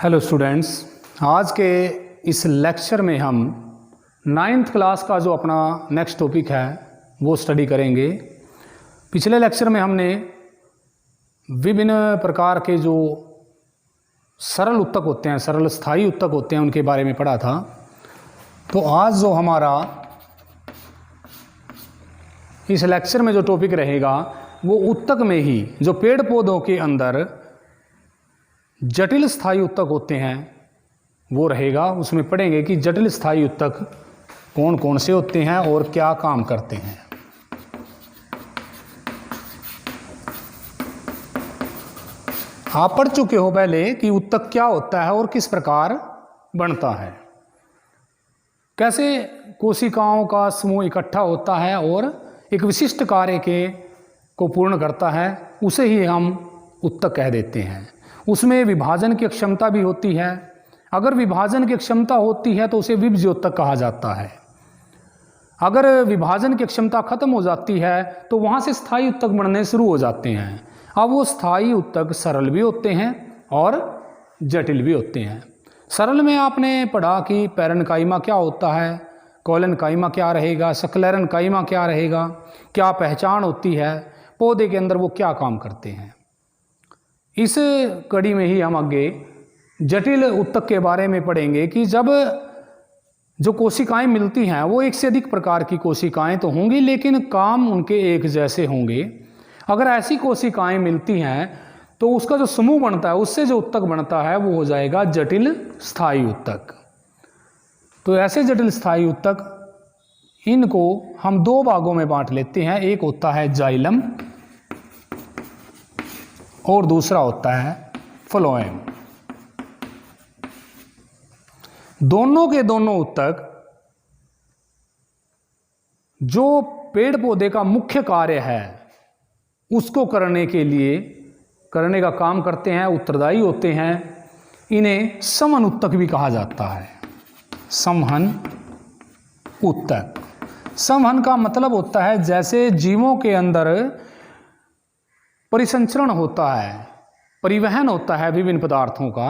Hello students, आज के इस लेक्चर में हम 9th क्लास का जो अपना नेक्स्ट टॉपिक है वो स्टडी करेंगे। पिछले लेक्चर में हमने विभिन्न प्रकार के जो सरल उत्तक होते हैं, सरल स्थायी उत्तक होते हैं, उनके बारे में पढ़ा था। तो आज जो हमारा इस लेक्चर में जो टॉपिक रहेगा वो उत्तक में ही जो पेड़ पौधों के अंदर जटिल स्थायी उत्तक होते हैं वो रहेगा। उसमें पढ़ेंगे कि जटिल स्थायी उत्तक कौन कौन से होते हैं और क्या काम करते हैं। आप पढ़ चुके हो पहले कि उत्तक क्या होता है और किस प्रकार बनता है, कैसे कोशिकाओं का समूह इकट्ठा होता है और एक विशिष्ट कार्य को पूर्ण करता है, उसे ही हम उत्तक कह देते हैं। उसमें विभाजन की क्षमता भी होती है। अगर विभाजन की क्षमता होती है तो उसे विभज्योतक कहा जाता है। अगर विभाजन की क्षमता खत्म हो जाती है तो वहाँ से स्थायी उत्तक बनने शुरू हो जाते हैं। अब वो स्थायी उत्तक सरल भी होते हैं और जटिल भी होते हैं। सरल में आपने पढ़ा कि पैरेन्काइमा क्या होता है, कोलेनकाइमा क्या रहेगा, स्क्लेरेन्काइमा क्या रहेगा, क्या पहचान होती है, पौधे के अंदर वो क्या काम करते हैं। इस कड़ी में ही हम आगे जटिल उत्तक के बारे में पढ़ेंगे कि जब जो कोशिकाएं मिलती हैं वो एक से अधिक प्रकार की कोशिकाएं तो होंगी, लेकिन काम उनके एक जैसे होंगे। अगर ऐसी कोशिकाएं मिलती हैं तो उसका जो समूह बनता है, उससे जो उत्तक बनता है वो हो जाएगा जटिल स्थायी उत्तक। तो ऐसे जटिल स्थायी उत्तक, इनको हम दो भागों में बांट लेते हैं। एक होता है जाइलम और दूसरा होता है फ्लोएम। दोनों के दोनों उत्तक जो पेड़ पौधे का मुख्य कार्य है उसको करने का काम करते हैं, उत्तरदायी होते हैं। इन्हें संवहन उत्तक भी कहा जाता है। संवहन उत्तक, संवहन का मतलब होता है जैसे जीवों के अंदर परिसंचरण होता है, परिवहन होता है विभिन्न पदार्थों का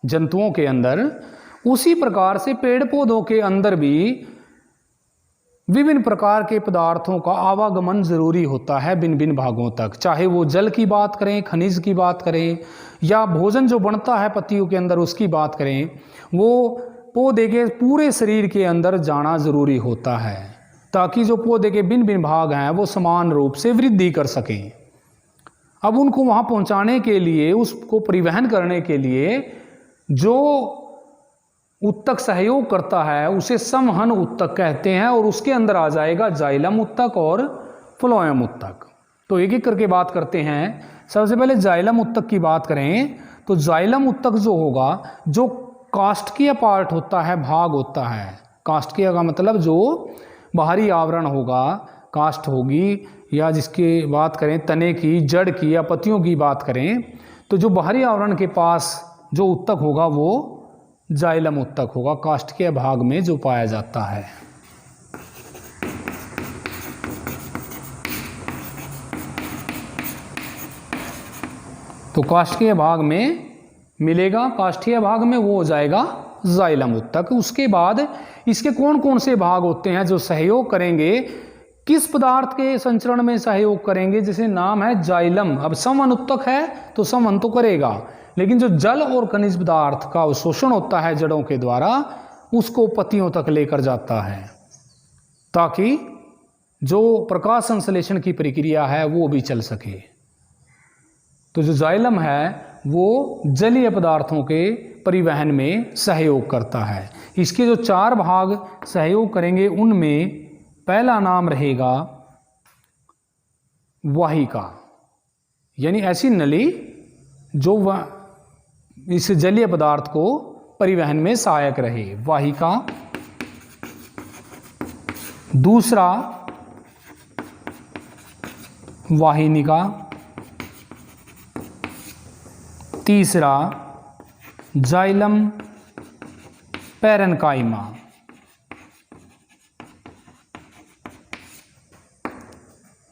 जंतुओं के अंदर, उसी प्रकार से पेड़ पौधों के अंदर भी विभिन्न प्रकार के पदार्थों का आवागमन जरूरी होता है भिन्न भिन्न भागों तक। चाहे वो जल की बात करें, खनिज की बात करें, या भोजन जो बनता है पत्तियों के अंदर उसकी बात करें, वो पौधे के पूरे शरीर के अंदर जाना जरूरी होता है ताकि जो पौधे के भिन्न भिन्न भाग हैं वो समान रूप से वृद्धि कर सकें। अब उनको वहाँ पहुँचाने के लिए, उसको परिवहन करने के लिए जो उत्तक सहयोग करता है उसे संवहन उत्तक कहते हैं, और उसके अंदर आ जाएगा जाइलम उत्तक और फ्लोएम उत्तक। तो एक एक करके बात करते हैं। सबसे पहले जाइलम उत्तक की बात करें तो जाइलम उत्तक जो होगा, जो काष्ठकीय पार्ट होता है, भाग होता है। काष्ठकीय का मतलब जो बाहरी आवरण होगा, काष्ठ होगी, या जिसकी बात करें तने की, जड़ की या पत्तियों की बात करें, तो जो बाहरी आवरण के पास जो उत्तक होगा वो जाइलम उत्तक होगा, काष्ठकीय भाग में जो पाया जाता है। तो काष्ठकीय भाग में मिलेगा, काष्ठीय भाग में वो हो जाएगा जाइलम उत्तक। उसके बाद इसके कौन कौन से भाग होते हैं जो सहयोग करेंगे, किस पदार्थ के संचरण में सहयोग करेंगे, जिसे नाम है जाइलम। अब संवहन उत्तक है तो संवहन तो करेगा, लेकिन जो जल और खनिज पदार्थ का अवशोषण होता है जड़ों के द्वारा, उसको पत्तियों तक लेकर जाता है ताकि जो प्रकाश संश्लेषण की प्रक्रिया है वो भी चल सके। तो जो जाइलम है वो जलीय पदार्थों के परिवहन में सहयोग करता है। इसके जो 4 भाग सहयोग करेंगे उनमें पहला नाम रहेगा वाहिका, यानी ऐसी नली जो इस जलीय पदार्थ को परिवहन में सहायक रहे, वाहिका। दूसरा वाहिनिका। तीसरा जाइलम पैरेन्काइमा।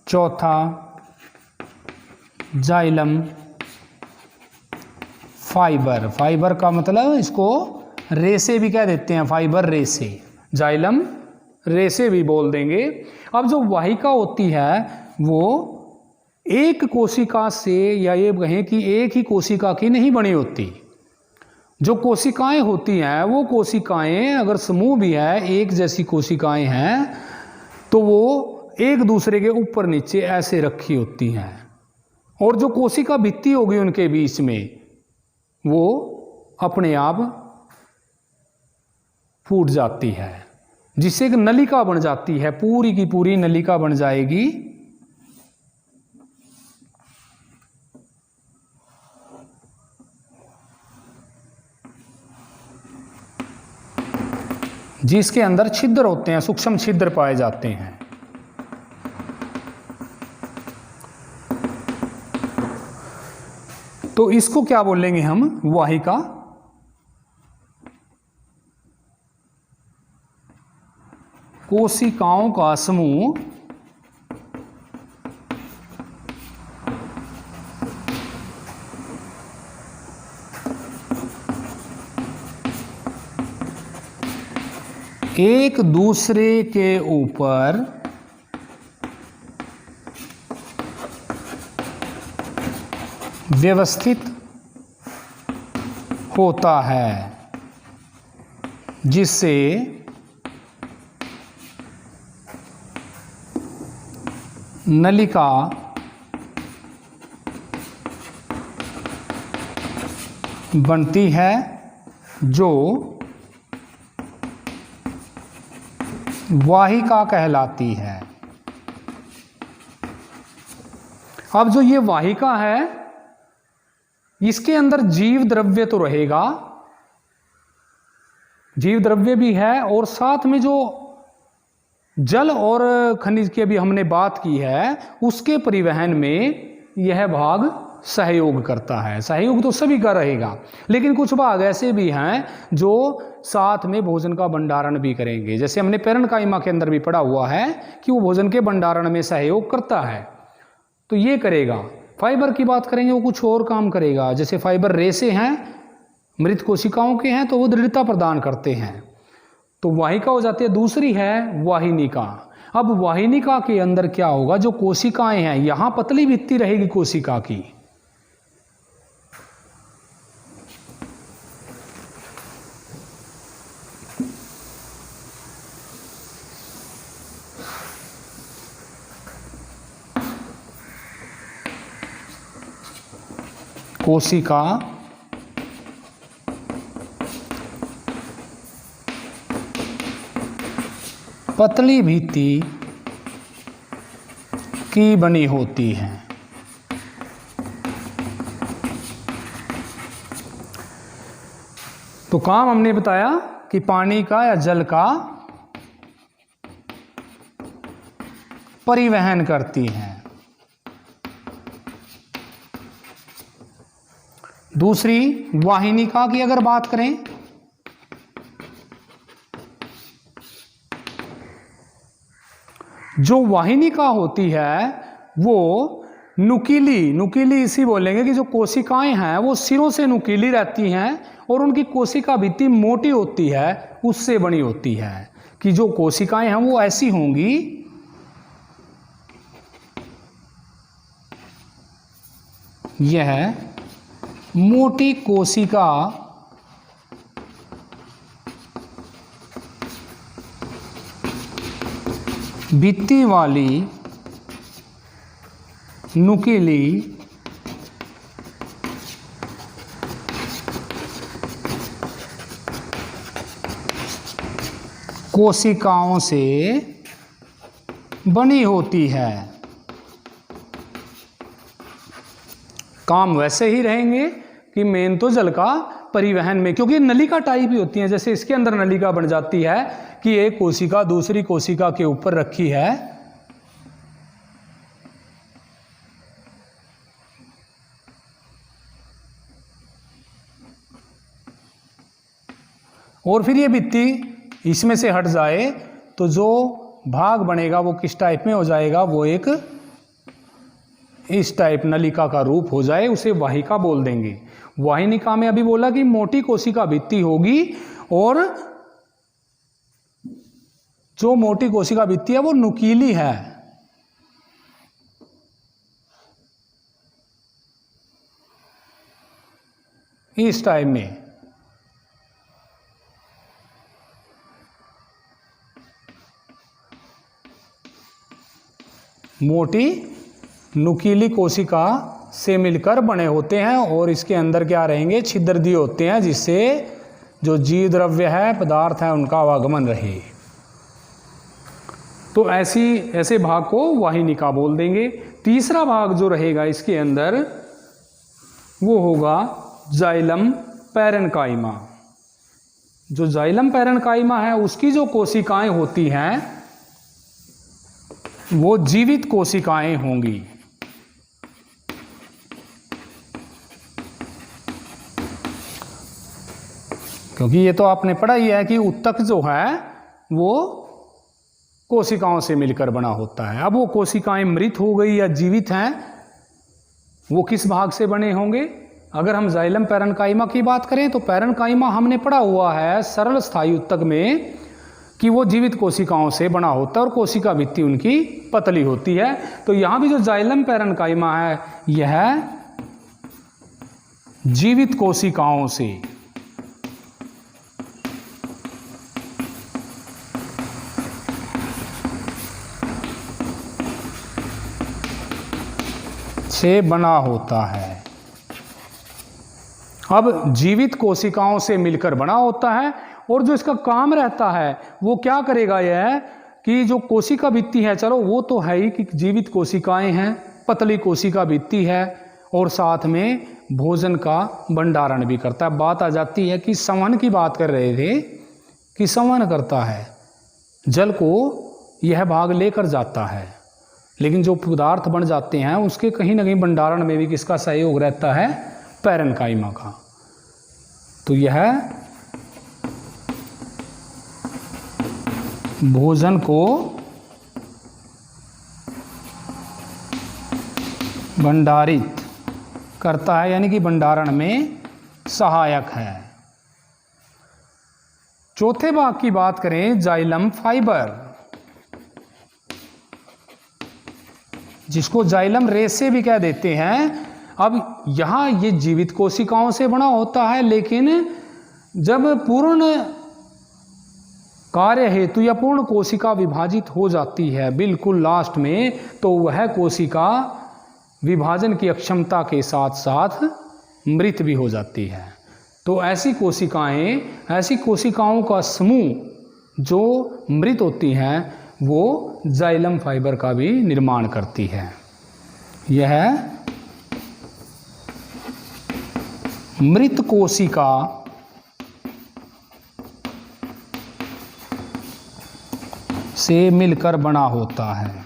चौथा जाइलम फाइबर, फाइबर का मतलब इसको रेसे भी कह देते हैं, फाइबर रेसे, जाइलम रेसे भी बोल देंगे। अब जो वाहिका होती है वो एक कोशिका से, या ये कहें कि एक ही कोशिका की नहीं बनी होती। जो कोशिकाएं होती हैं वो कोशिकाएं अगर समूह भी है, एक जैसी कोशिकाएं हैं, तो वो एक दूसरे के ऊपर नीचे ऐसे रखी होती हैं, और जो कोशिका भित्ति होगी उनके बीच में वो अपने आप फूट जाती है, जिससे एक नलिका बन जाती है, पूरी की पूरी नलिका बन जाएगी। जिसके अंदर छिद्र होते हैं, सूक्ष्म छिद्र पाए जाते हैं। तो इसको क्या बोलेंगे हम? वाहिका। कोशिकाओं का समूह एक दूसरे के ऊपर व्यवस्थित होता है, जिससे नलिका बनती है, जो वाहिका कहलाती है। अब जो ये वाहिका है, इसके अंदर जीव द्रव्य तो रहेगा, जीव द्रव्य भी है, और साथ में जो जल और खनिज की अभी हमने बात की है, उसके परिवहन में यह भाग सहयोग करता है। सहयोग तो सभी का रहेगा, लेकिन कुछ भाग ऐसे भी हैं जो साथ में भोजन का भंडारण भी करेंगे। जैसे हमने पेरनकाइमा के अंदर भी पढ़ा हुआ है कि वो भोजन के भंडारण में सहयोग करता है, तो ये करेगा। फाइबर की बात करेंगे, वो कुछ और काम करेगा। जैसे फाइबर रेसे हैं, मृत कोशिकाओं के हैं, तो वो दृढ़ता प्रदान करते हैं। तो वाहिका हो जाती है। दूसरी है वाहिनिका। अब वाहिनिका के अंदर क्या होगा? जो कोशिकाएं हैं, यहां पतली भित्ति रहेगी कोशिका की, कोशिका पतली भित्ति की बनी होती है। तो काम हमने बताया कि पानी का या जल का परिवहन करती हैं। दूसरी वाहिनिका की अगर बात करें, जो वाहिनिका होती है वो नुकीली इसी बोलेंगे कि जो कोशिकाएं हैं वो सिरों से नुकीली रहती हैं, और उनकी कोशिका भित्ति मोटी होती है, उससे बनी होती है। कि जो कोशिकाएं हैं वो ऐसी होंगी, यह मोटी कोशिका भित्ति वाली नुकीली कोशिकाओं से बनी होती है। काम वैसे ही रहेंगे कि मेन तो जल का परिवहन में, क्योंकि नलिका टाइप ही होती है। जैसे इसके अंदर नलिका बन जाती है कि एक कोशिका दूसरी कोशिका के ऊपर रखी है, और फिर ये भित्ति इसमें से हट जाए तो जो भाग बनेगा वो किस टाइप में हो जाएगा? वो एक इस टाइप नलिका का रूप हो जाए उसे वाहिका बोल देंगे। वाहिनिका में अभी बोला कि मोटी कोशिका भित्ति होगी और जो मोटी कोशिका भित्ति है वो नुकीली है। इस टाइप में मोटी नुकीली कोशिका से मिलकर बने होते हैं और इसके अंदर क्या रहेंगे, छिद्र दिए होते हैं जिससे जो जीव द्रव्य है, पदार्थ है, उनका आवागमन रहे। तो ऐसे भाग को वाहिनिका बोल देंगे। तीसरा भाग जो रहेगा इसके अंदर वो होगा जाइलम पैरेन्काइमा। जो जाइलम पैरेन्काइमा है उसकी जो कोशिकाएं होती हैं वो जीवित कोशिकाएं होंगी। क्योंकि ये तो आपने पढ़ा ही है कि उत्तक जो है वो कोशिकाओं से मिलकर बना होता है। अब वो कोशिकाएं मृत हो गई या जीवित हैं, वो किस भाग से बने होंगे? अगर हम जाइलम पैरेन्काइमा की बात करें तो पैरेन्काइमा हमने पढ़ा हुआ है सरल स्थायी उत्तक में कि वो जीवित कोशिकाओं से बना होता है और कोशिका भित्ति उनकी पतली होती है। तो यहाँ भी जो जाइलम पैरेन्काइमा है यह जीवित कोशिकाओं से बना होता है। अब जीवित कोशिकाओं से मिलकर बना होता है और जो इसका काम रहता है वो क्या करेगा, यह कि जो कोशिका भित्ति है, चलो वो तो है ही कि जीवित कोशिकाएं हैं, पतली कोशिका भित्ति है और साथ में भोजन का भंडारण भी करता है। बात आ जाती है कि संवहन की बात कर रहे थे कि संवहन करता है, जल को यह भाग लेकर जाता है, लेकिन जो पदार्थ बन जाते हैं उसके कहीं ना कहीं भंडारण में भी किसका सहयोग रहता है? पैरेन्काइमा का। तो यह भोजन को भंडारित करता है, यानी कि भंडारण में सहायक है। चौथे भाग की बात करें, जाइलम फाइबर, जिसको जाइलम रेसे भी कह देते हैं। अब यहाँ ये जीवित कोशिकाओं से बना होता है, लेकिन जब पूर्ण कार्य हेतु या पूर्ण कोशिका विभाजित हो जाती है बिल्कुल लास्ट में, तो वह कोशिका विभाजन की अक्षमता के साथ साथ मृत भी हो जाती है। तो ऐसी कोशिकाओं का समूह जो मृत होती हैं वो जाइलम फाइबर का भी निर्माण करती है। यह मृत कोशिका से मिलकर बना होता है।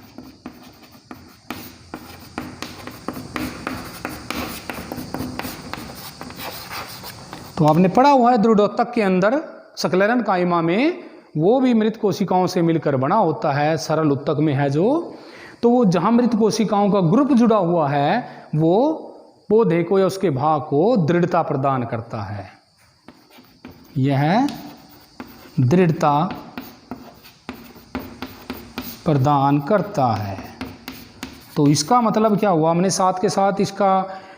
तो आपने पढ़ा हुआ है दृढ़ोत्तक के अंदर स्क्लेरन काइमा में वो भी मृत कोशिकाओं से मिलकर बना होता है, सरल उत्तक में है जो। तो वो जहाँ मृत कोशिकाओं का ग्रुप जुड़ा हुआ है वो पौधे को या उसके भाग को दृढ़ता प्रदान करता है। यह दृढ़ता प्रदान करता है। तो इसका मतलब क्या हुआ, हमने साथ के साथ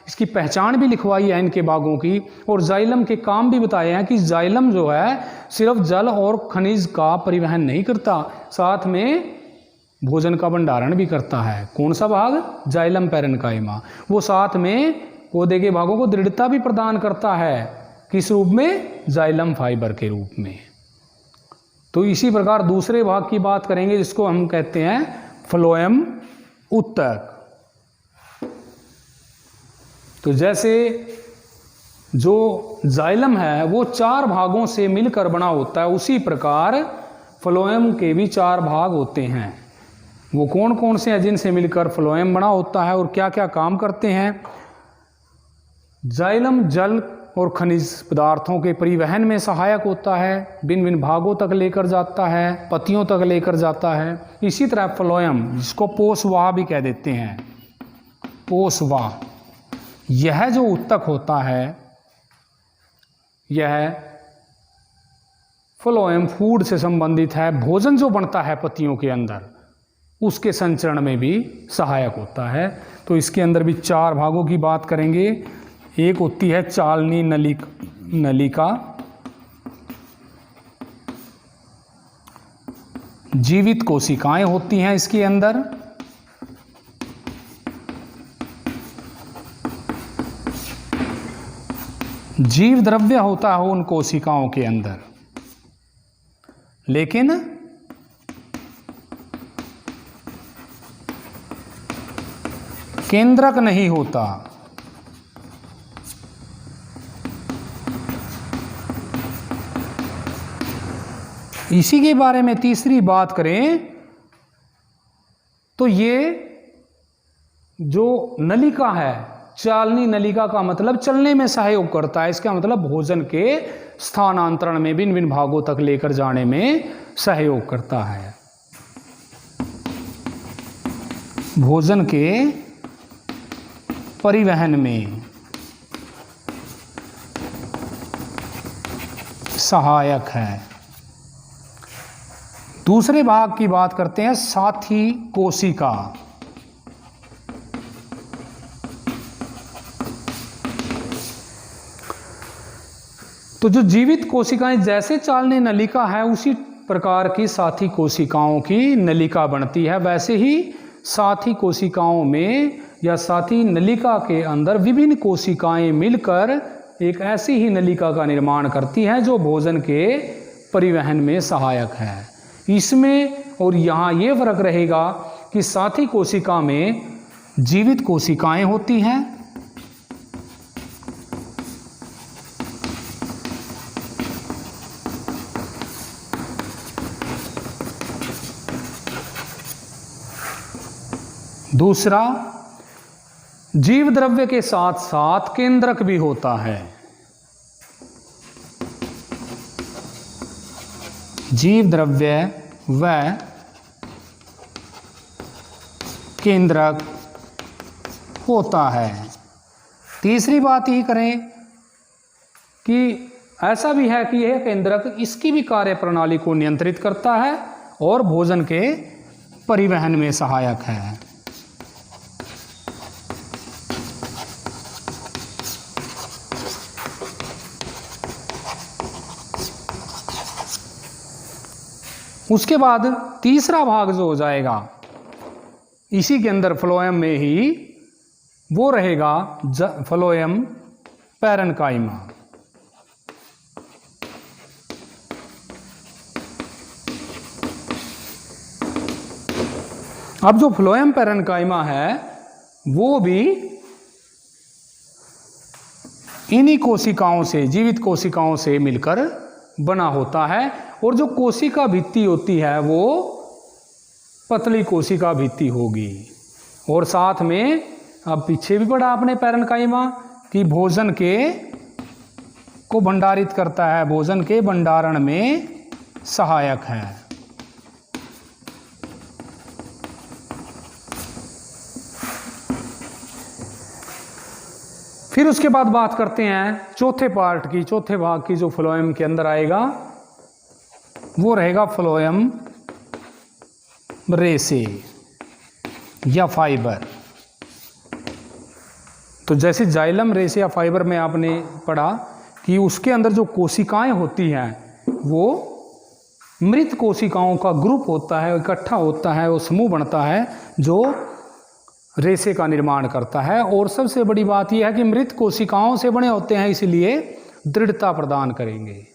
इसकी पहचान भी लिखवाई है इनके भागों की, और जाइलम के काम भी बताए हैं कि जाइलम जो है सिर्फ जल और खनिज का परिवहन नहीं करता, साथ में भोजन का भंडारण भी करता है। कौन सा भाग? Xylem parenchyma. वो साथ में पौधे के भागों को दृढ़ता भी प्रदान करता है, किस रूप में? जाइलम फाइबर के रूप में। तो इसी प्रकार दूसरे भाग की बात करेंगे जिसको हम कहते हैं फ्लोएम उत्तक। तो जैसे जो जाइलम है वो 4 भागों से मिलकर बना होता है, उसी प्रकार फ्लोएम के भी 4 भाग होते हैं। वो कौन कौन से हैं जिनसे मिलकर फ्लोएम बना होता है और क्या क्या काम करते हैं? जाइलम जल और खनिज पदार्थों के परिवहन में सहायक होता है, भिन्न भिन्न भागों तक लेकर जाता है, पत्तियों तक लेकर जाता है। इसी तरह फ्लोएम, जिसको पोषवाह भी कह देते हैं, पोषवा। यह जो उत्तक होता है यह फ्लोएम फूड से संबंधित है। भोजन जो बनता है पत्तियों के अंदर उसके संचरण में भी सहायक होता है। तो इसके अंदर भी 4 भागों की बात करेंगे। एक होती है चालनी नलिका, जीवित कोशिकाएं होती हैं इसके अंदर, जीव द्रव्य होता है उन कोशिकाओं के अंदर, लेकिन केंद्रक नहीं होता। इसी के बारे में तीसरी बात करें तो ये जो नलिका है, चालनी नलिका का मतलब चलने में सहयोग करता है। इसका मतलब भोजन के स्थानांतरण में भिन्न भिन्न भागों तक लेकर जाने में सहयोग करता है। भोजन के परिवहन में सहायक है। दूसरे भाग की बात करते हैं, साथी कोशिका। तो जो जीवित कोशिकाएं जैसे चालनी नलिका है उसी प्रकार की साथी कोशिकाओं की नलिका बनती है। वैसे ही साथी कोशिकाओं में या साथी नलिका के अंदर विभिन्न कोशिकाएं मिलकर एक ऐसी ही नलिका का निर्माण करती हैं जो भोजन के परिवहन में सहायक है। इसमें और यहाँ ये फर्क रहेगा कि साथी कोशिका में जीवित कोशिकाएं होती हैं, दूसरा जीव द्रव्य के साथ साथ केंद्रक भी होता है। जीव द्रव्य व केंद्रक होता है। तीसरी बात ये करें कि ऐसा भी है कि यह केंद्रक इसकी भी कार्य प्रणाली को नियंत्रित करता है और भोजन के परिवहन में सहायक है। उसके बाद तीसरा भाग जो हो जाएगा इसी के अंदर फ्लोएम में ही, वो रहेगा फ्लोएम पैरेन्काइमा। अब जो फ्लोएम पैरेन्काइमा है वो भी इन्हीं कोशिकाओं से, जीवित कोशिकाओं से मिलकर बना होता है। और जो कोशिका भित्ति होती है वो पतली कोशिका भित्ति होगी। और साथ में अब पीछे भी पढ़ा आपने पैरेन्काइमा कि भोजन के को भंडारित करता है, भोजन के भंडारण में सहायक है। फिर उसके बाद बात करते हैं चौथे पार्ट की, चौथे भाग की, जो फ्लोएम के अंदर आएगा वो रहेगा फ्लोएम रेसे या फाइबर। तो जैसे जाइलम रेसे या फाइबर में आपने पढ़ा कि उसके अंदर जो कोशिकाएं होती हैं वो मृत कोशिकाओं का ग्रुप होता है, इकट्ठा होता है, वो समूह बनता है जो रेसे का निर्माण करता है। और सबसे बड़ी बात यह है कि मृत कोशिकाओं से बने होते हैं, इसलिए दृढ़ता प्रदान करेंगे।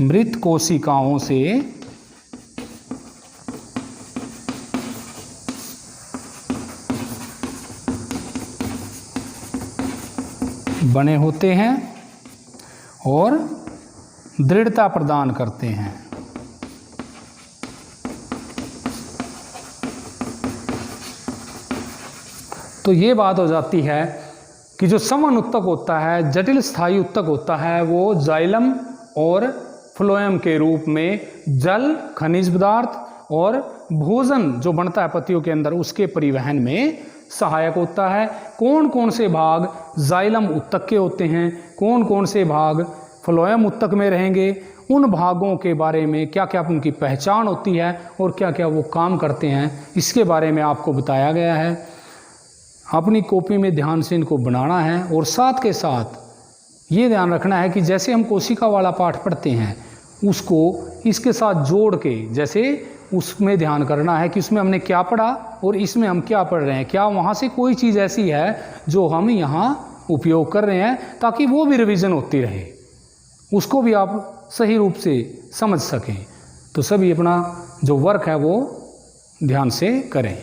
मृत कोशिकाओं से बने होते हैं और दृढ़ता प्रदान करते हैं। तो ये बात हो जाती है कि जो समन उत्तक होता है, जटिल स्थायी उत्तक होता है, वो जाइलम और फ्लोएम के रूप में जल, खनिज पदार्थ और भोजन जो बनता है पत्तियों के अंदर उसके परिवहन में सहायक होता है। कौन कौन से भाग जाइलम उत्तक के होते हैं, कौन कौन से भाग फ्लोएम उत्तक में रहेंगे, उन भागों के बारे में क्या क्या उनकी पहचान होती है और क्या क्या वो काम करते हैं, इसके बारे में आपको बताया गया है। अपनी कॉपी में ध्यान से इनको बनाना है और साथ के साथ ये ध्यान रखना है कि जैसे हम कोशिका वाला पाठ पढ़ते हैं उसको इसके साथ जोड़ के, जैसे उसमें ध्यान करना है कि उसमें हमने क्या पढ़ा और इसमें हम क्या पढ़ रहे हैं, क्या वहाँ से कोई चीज़ ऐसी है जो हम यहाँ उपयोग कर रहे हैं, ताकि वो भी रिवीजन होती रहे, उसको भी आप सही रूप से समझ सकें। तो सभी अपना जो वर्क है वो ध्यान से करें।